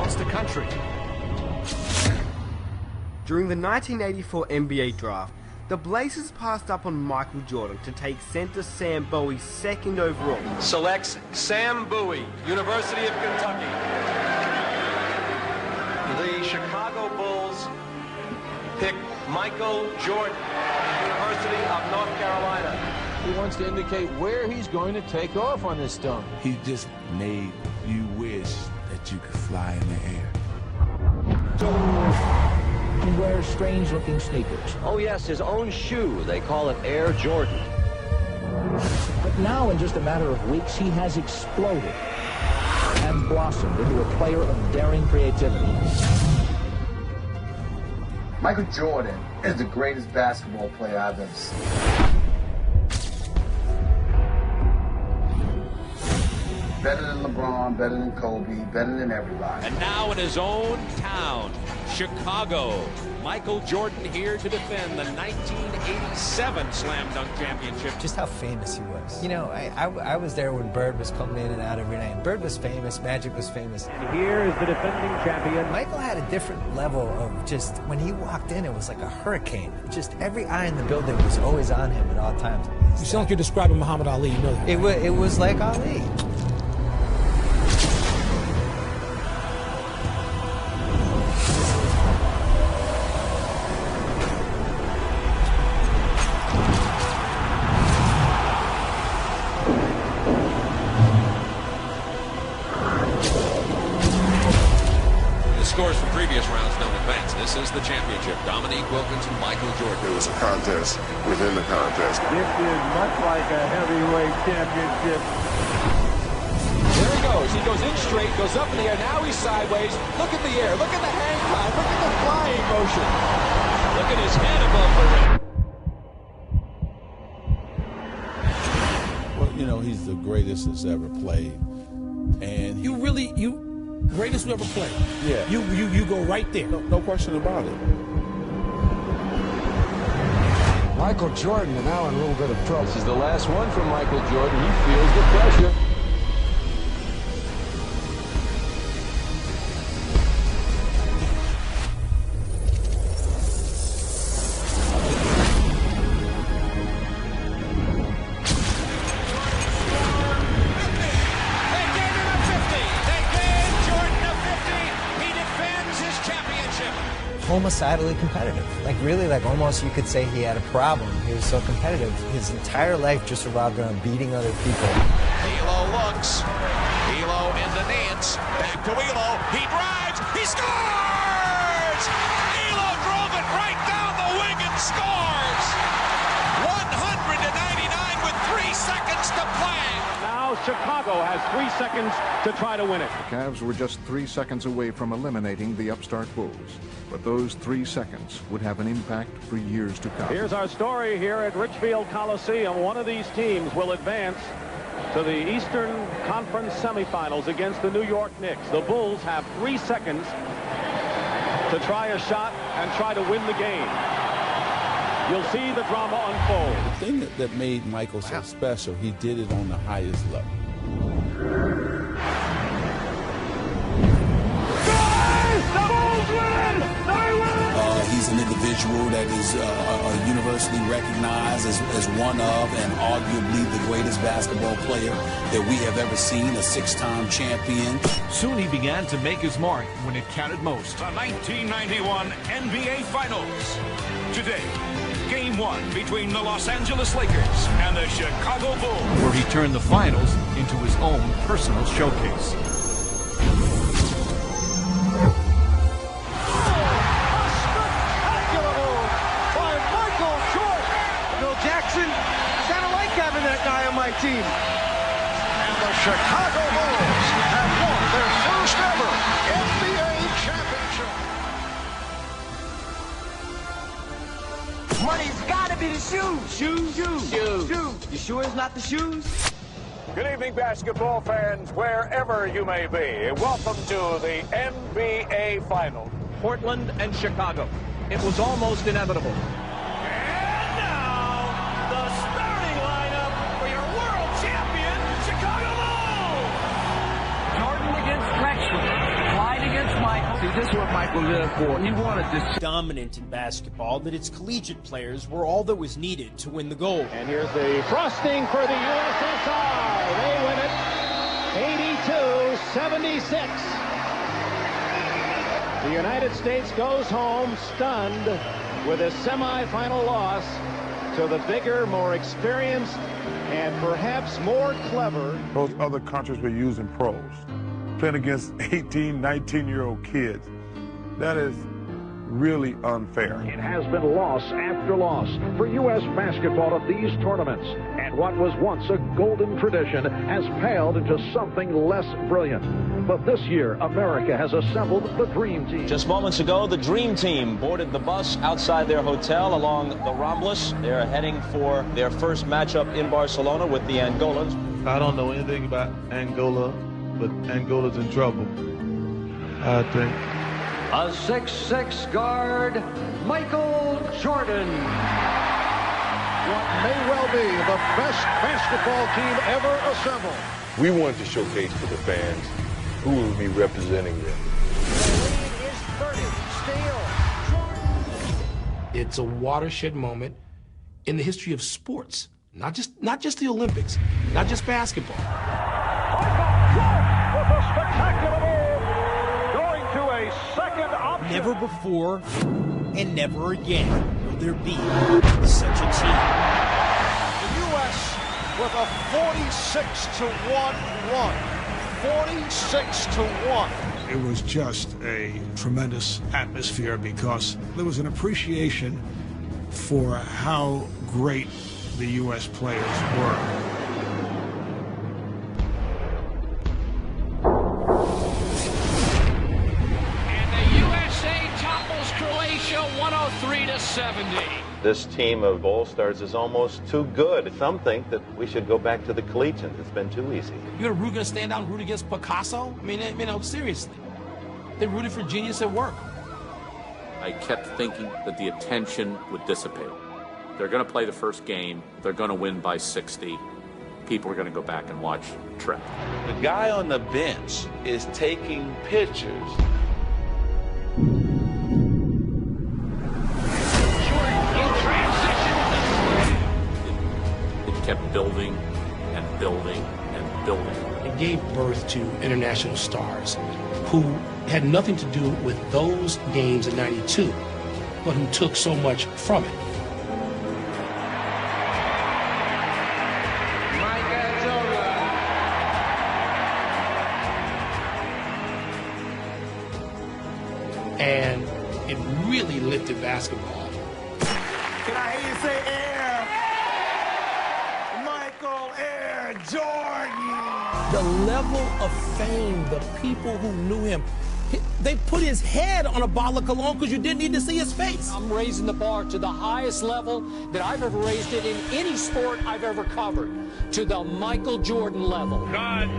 across the country. During the 1984 NBA draft, the Blazers passed up on Michael Jordan to take center Sam Bowie second overall. Selects Sam Bowie, University of Kentucky. The Chicago Bulls pick Michael Jordan, University of North Carolina. He wants to indicate where he's going to take off on this stone. He just made you wish that you could fly in the air. He wears strange-looking sneakers. Oh yes, his own shoe. They call it Air Jordan. But now, in just a matter of weeks, he has exploded and blossomed into a player of daring creativity. Michael Jordan is the greatest basketball player I've ever seen. Better than LeBron, better than Kobe, better than everybody. And now in his own town, Chicago, Michael Jordan here to defend the 1987 Slam Dunk Championship. Just how famous he was. You know, I was there when Bird was coming in and out every night. Bird was famous, Magic was famous. And here is the defending champion. Michael had a different level of just, when he walked in, it was like a hurricane. Just every eye in the building was always on him at all times. You sound like you're describing Muhammad Ali, you know that. It was like Ali. Scores from previous rounds don't advance. This is the championship. Dominique Wilkins and Michael Jordan. It was a contest within the contest. This is much like a heavyweight championship. There he goes. He goes in straight, goes up in the air. Now he's sideways. Look at the air. Look at the hang time. Look at the flying motion. Look at his head above the rim. Well, you know, he's the greatest that's ever played. And greatest we ever played. Yeah. You go right there. No question about it. Michael Jordan now in a little bit of trouble. This is the last one from Michael Jordan. He feels the pressure. Homicidally competitive. Like really, like almost you could say he had a problem. He was so competitive. His entire life just revolved around beating other people. Elo looks. Elo in the Nance. Back to Elo. He drives. He scores! Elo drove it right down the wing and scores! 199 with 3 seconds to play. Now Chicago has 3 seconds to try to win it. The Cavs were just 3 seconds away from eliminating the upstart Bulls. But those 3 seconds would have an impact for years to come. Here's our story here at Richfield Coliseum. One of these teams will advance to the Eastern Conference semifinals against the New York Knicks. The Bulls have 3 seconds to try a shot and try to win the game. You'll see the drama unfold. The thing that made Michael so special, he did it on the highest level. He's an individual that is universally recognized as one of and arguably the greatest basketball player that we have ever seen, a 6-time champion. Soon he began to make his mark when it counted most. The 1991 NBA Finals. Today, Game 1 between the Los Angeles Lakers and the Chicago Bulls, where he turned the finals into his own personal showcase. Guy on my team. And the Chicago Bulls have won their first ever NBA championship. Money's gotta be the shoes. Shoes. You sure it's not the shoes? Good evening, basketball fans, wherever you may be. Welcome to the NBA Finals. Portland and Chicago. It was almost inevitable. See, this is what Michael lived for. He wanted this. Dominant in basketball that its collegiate players were all that was needed to win the gold. And here's the frosting for the USSR. They win it 82-76. The United States goes home stunned with a semifinal loss to the bigger, more experienced, and perhaps more clever. Those other countries were using pros. Playing against 18, 19-year-old kids. That is really unfair. It has been loss after loss for U.S. basketball at these tournaments. And what was once a golden tradition has paled into something less brilliant. But this year, America has assembled the Dream Team. Just moments ago, the Dream Team boarded the bus outside their hotel along the Ramblas. They're heading for their first matchup in Barcelona with the Angolans. I don't know anything about Angola, but Angola's in trouble, I think. A 6'6" guard, Michael Jordan. What may well be the best basketball team ever assembled. We wanted to showcase to the fans who will be representing them. The lead is 30. Steal. It's a watershed moment in the history of sports, not just the Olympics, not just basketball. With a spectacular move, going to a second option. Never before and never again will there be such a team. The U.S. with a 46-1 run. 46-1. It was just a tremendous atmosphere because there was an appreciation for how great the U.S. players were. Croatia 103-70. This team of All-Stars is almost too good. Some think that we should go back to the collegians. It's been too easy. You're going to stand out and root against Picasso? I mean, seriously. They rooted for genius at work. I kept thinking that the attention would dissipate. They're going to play the first game. They're going to win by 60. People are going to go back and watch Trek. The guy on the bench is taking pictures. Kept building and building and building. It gave birth to international stars who had nothing to do with those games in '92, but who took so much from it. And it really lifted basketball. Can I hear you say air? Michael Air Jordan. The level of fame, the people who knew him, they put his head on a bottle of cologne because you didn't need to see his face. I'm raising the bar to the highest level that I've ever raised it in any sport I've ever covered, to the Michael Jordan level. God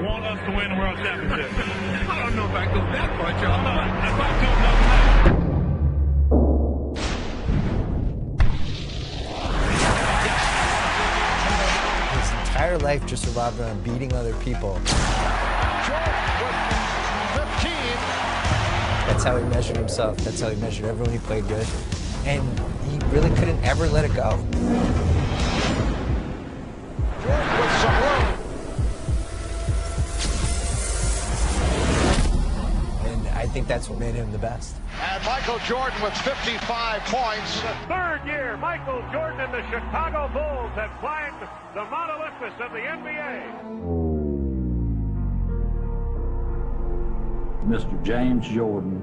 want us to win the World Championship. I don't know if I go that far, y'all. If I don't know. Entire life just revolved around beating other people. That's how he measured himself. That's how he measured everyone he played with. And he really couldn't ever let it go. With some room. And I think that's what made him the best. And Michael Jordan with 55 points. The third year, Michael Jordan and the Chicago Bulls have climbed the Mount Olympus of the NBA. Mr. James Jordan,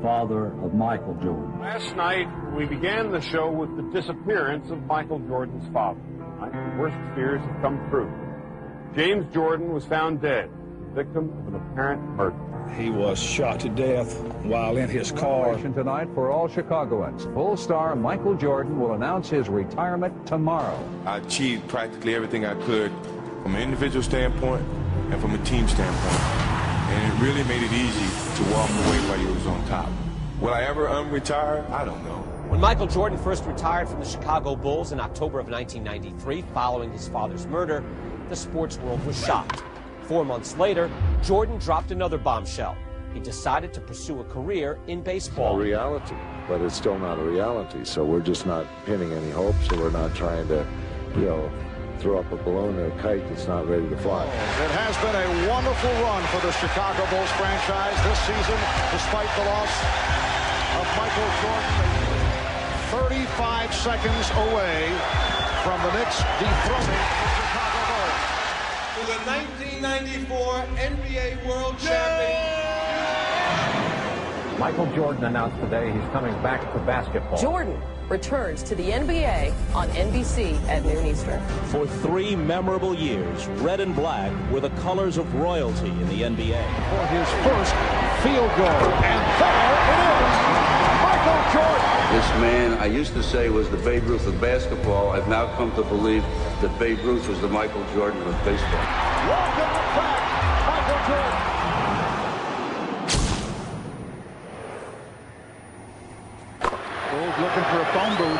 father of Michael Jordan. Last night, we began the show with the disappearance of Michael Jordan's father. Tonight, the worst fears have come true. James Jordan was found dead, victim of an apparent murder. He was shot to death while in his car. Tonight for all Chicagoans. Bull star Michael Jordan will announce his retirement tomorrow. I achieved practically everything I could from an individual standpoint and from a team standpoint. And it really made it easy to walk away while you was on top. Will I ever unretire? I don't know. When Michael Jordan first retired from the Chicago Bulls in October of 1993, following his father's murder, the sports world was shocked. 4 months later, Jordan dropped another bombshell. he decided to pursue a career in baseball. A reality, but it's still not a reality. So we're just not pinning any hopes, so we're not trying to, throw up a balloon or a kite that's not ready to fly. It has been a wonderful run for the Chicago Bulls franchise this season, despite the loss of Michael Jordan. 35 seconds away from the Knicks dethroning the Chicago Bulls. For the 1994 NBA World Champion. Michael Jordan announced today he's coming back to basketball. Jordan returns to the NBA on NBC at noon Eastern. For 3 memorable years, red and black were the colors of royalty in the NBA. For his first field goal, and there it is, Michael Jordan. This man, I used to say, was the Babe Ruth of basketball. I've now come to believe that Babe Ruth was the Michael Jordan of baseball. Welcome back, Michael Jordan. Bulls looking for a phone booth.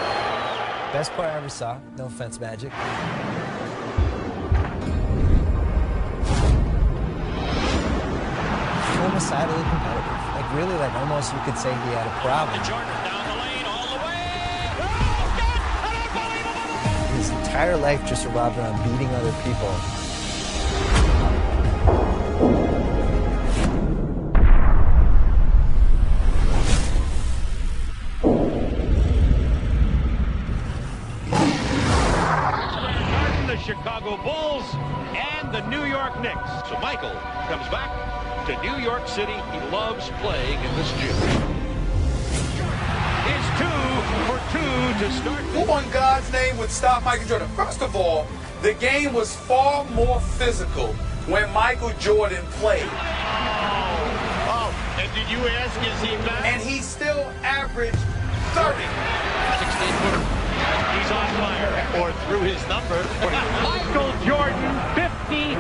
Best player I ever saw. No offense, Magic. Homicidally competitive. Like really, like almost you could say he had a problem. Jordan down the lane all the way. His entire life just revolved around beating other people. Chicago Bulls and the New York Knicks. So Michael comes back to New York City. He loves playing in this gym. Is 2 for 2 to start. Who in God's name would stop Michael Jordan? First of all, the game was far more physical when Michael Jordan played. Oh, and did you ask, is he back? And he still averaged 30. 16-footer. He's on fire, or through his number. Michael Jordan, 55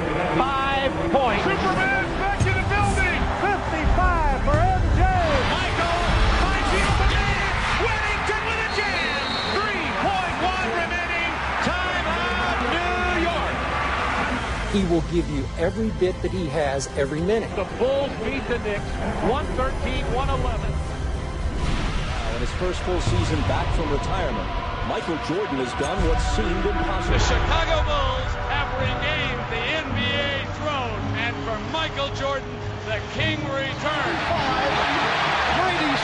points. Superman back in the building. 55 for MJ. Michael, 5 feet up the man. Whittington with a jam. 3.1 remaining. Timeout, New York. He will give you every bit that he has every minute. The Bulls beat the Knicks, 113-111. In his first full season back from retirement, Michael Jordan has done what seemed impossible. The Chicago Bulls have regained the NBA throne, and for Michael Jordan, the king returns. 96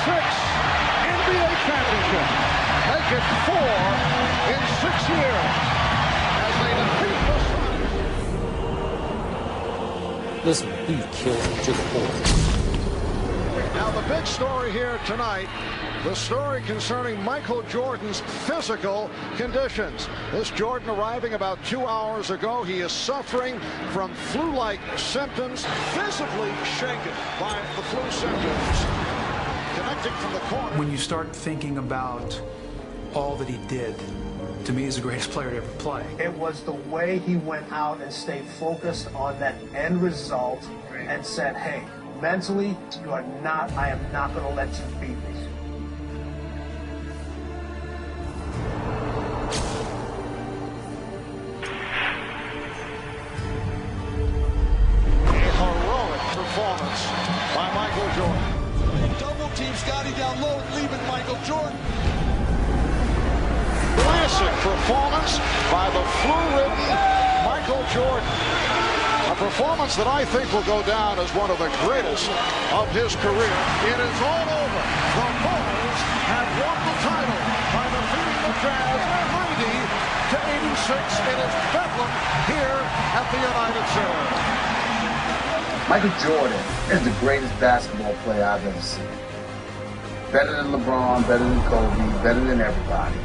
NBA championship. Make it 4 in 6 years as they defeat the Suns. Listen, he killed it to the core. Now the big story here tonight, the story concerning Michael Jordan's physical conditions. This Jordan arriving about 2 hours ago. He is suffering from flu-like symptoms, visibly shaken by the flu symptoms. Connecting from the corner. When you start thinking about all that he did, to me, he's the greatest player to ever play. It was the way he went out and stayed focused on that end result and said, hey, mentally, I am not going to let you beat me. A heroic performance by Michael Jordan. Double team Scotty down low, leaving Michael Jordan. Classic performance by the flu-ridden Michael Jordan. A performance that I think will go down as one of the greatest of his career. It is all over. The Bulls have won the title by defeating the Jazz 90-86. It is Bedlam here at the United Center. Michael Jordan is the greatest basketball player I've ever seen. Better than LeBron, better than Kobe, better than everybody.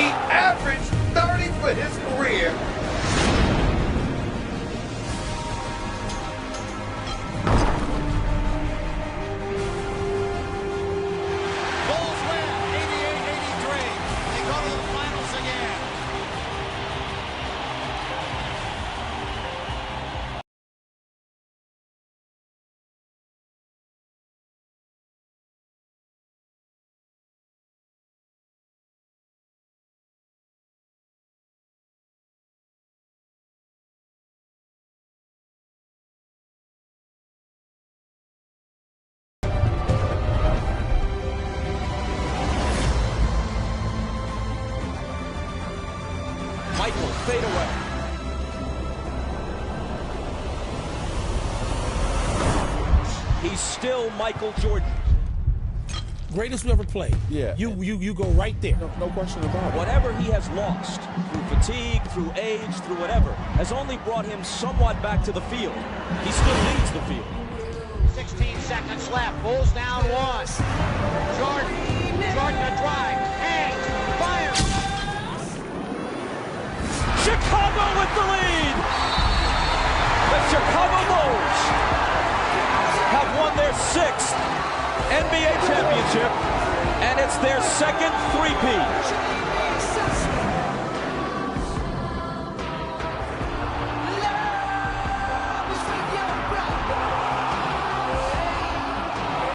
He averaged 30 for his career. he's still Michael Jordan. Greatest we ever played. Yeah. You go right there. No question about it. Whatever he has lost, through fatigue, through age, through whatever, has only brought him somewhat back to the field. He still leads the field. 16 seconds left. Bulls down one. Jordan a drive. Hangs. Fires. Chicago with the lead. The Chicago Bulls have won their 6th NBA championship, and it's their second three-peat.